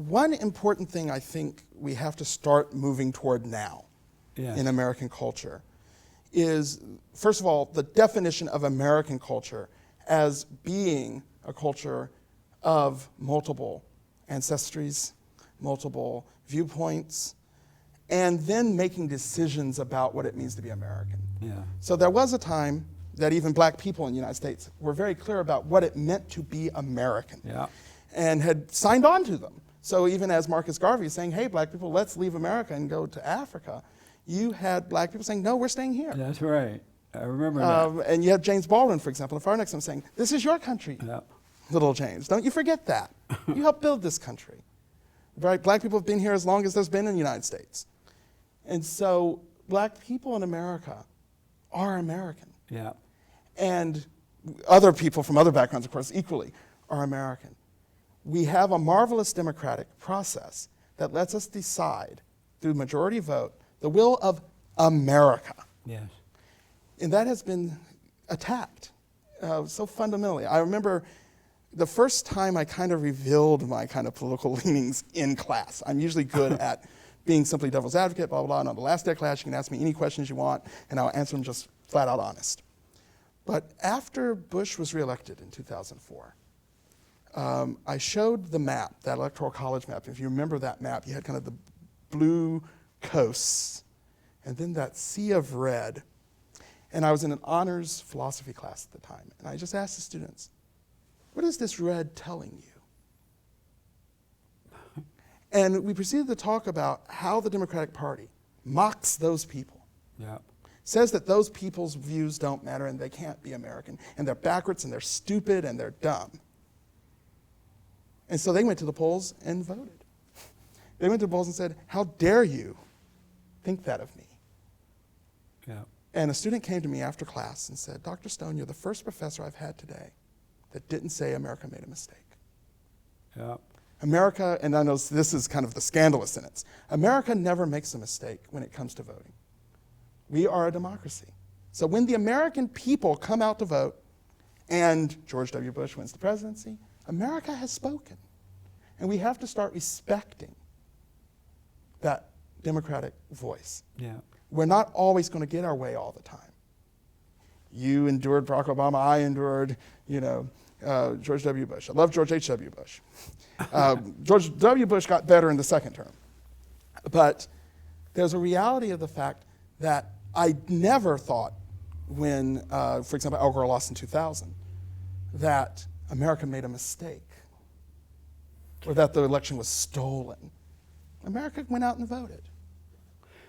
one important thing I think we have to start moving toward now in American culture is, first of all, the definition of American culture as being a culture of multiple ancestries, multiple viewpoints, and then making decisions about what it means to be American. So there was a time that even black people in the United States were very clear about what it meant to be American and had signed on to them. So even as Marcus Garvey is saying, hey, black people, let's leave America and go to Africa, you had black people saying, no, we're staying here. That's right. I remember that. And you have James Baldwin, for example, the far next to him saying, this is your country, little James. Don't you forget that. You helped build this country. Right? Black people have been here as long as there's been in the United States. And so black people in America are American. And other people from other backgrounds, of course, equally are American. We have a marvelous democratic process that lets us decide through majority vote the will of America. And that has been attacked so fundamentally. I remember the first time I kind of revealed my kind of political leanings in class. I'm usually good at being simply devil's advocate, blah, blah, blah. And on the last day of class, you can ask me any questions you want, and I'll answer them just flat out honest. But after Bush was reelected in 2004, I showed the map, that Electoral College map. If you remember that map, you had kind of the blue coasts, and then that sea of red. And I was in an honors philosophy class at the time, and I just asked the students, what is this red telling you? And we proceeded to talk about how the Democratic Party mocks those people. Says that those people's views don't matter and they can't be American, and they're backwards and they're stupid and they're dumb. And so they went to the polls and voted. They went to the polls and said, how dare you think that of me? And a student came to me after class and said, Dr. Stone, you're the first professor I've had today that didn't say America made a mistake. America, and I know this is kind of the scandalous sentence, America never makes a mistake when it comes to voting. We are a democracy. So when the American people come out to vote and George W. Bush wins the presidency, America has spoken. And we have to start respecting that democratic voice. We're not always going to get our way all the time. You endured Barack Obama, I endured, George W. Bush. I love George H.W. Bush. George W. Bush got better in the second term. But there's a reality of the fact that I never thought when, for example, Al Gore lost in 2000, that America made a mistake or that the election was stolen. America went out and voted.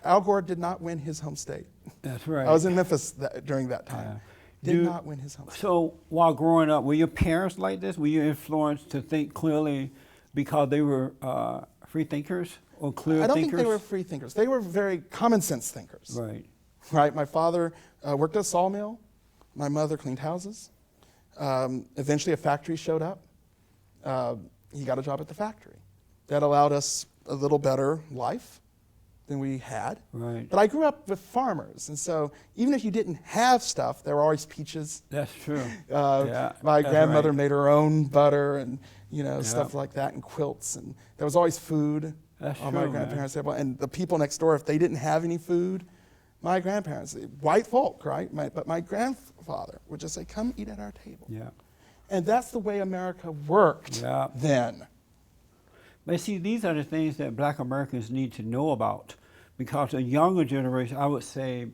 Al Gore did not win his home state. That's right. I was in Memphis during that time. Did not win his home state. So while growing up, were your parents like this? Were you influenced to think clearly because they were free thinkers or clear thinkers? I don't think they were free thinkers. They were very common sense thinkers. Right. My father worked at a sawmill. My mother cleaned houses. Eventually a factory showed up. He got a job at the factory. That allowed us a little better life than we had. But I grew up with farmers, and so even if you didn't have stuff, there were always peaches. That's true. My grandmother made her own butter and stuff like that, and quilts, and there was always food on my grandparents' table. And the people next door, if they didn't have any food, my grandparents, white folk, right? But my grandfather would just say, come eat at our table. And that's the way America worked then. But see, these are the things that black Americans need to know about, because a younger generation, I would say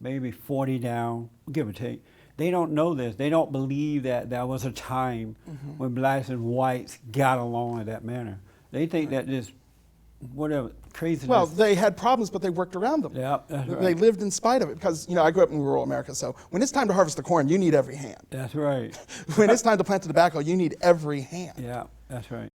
maybe 40 down, give or take, they don't know this. They don't believe that there was a time when blacks and whites got along in that manner. They think that this, whatever, craziness. Well, they had problems, but they worked around them. They lived in spite of it, because I grew up in rural America, so when it's time to harvest the corn, you need every hand. That's right. When it's time to plant the tobacco, you need every hand. That's right.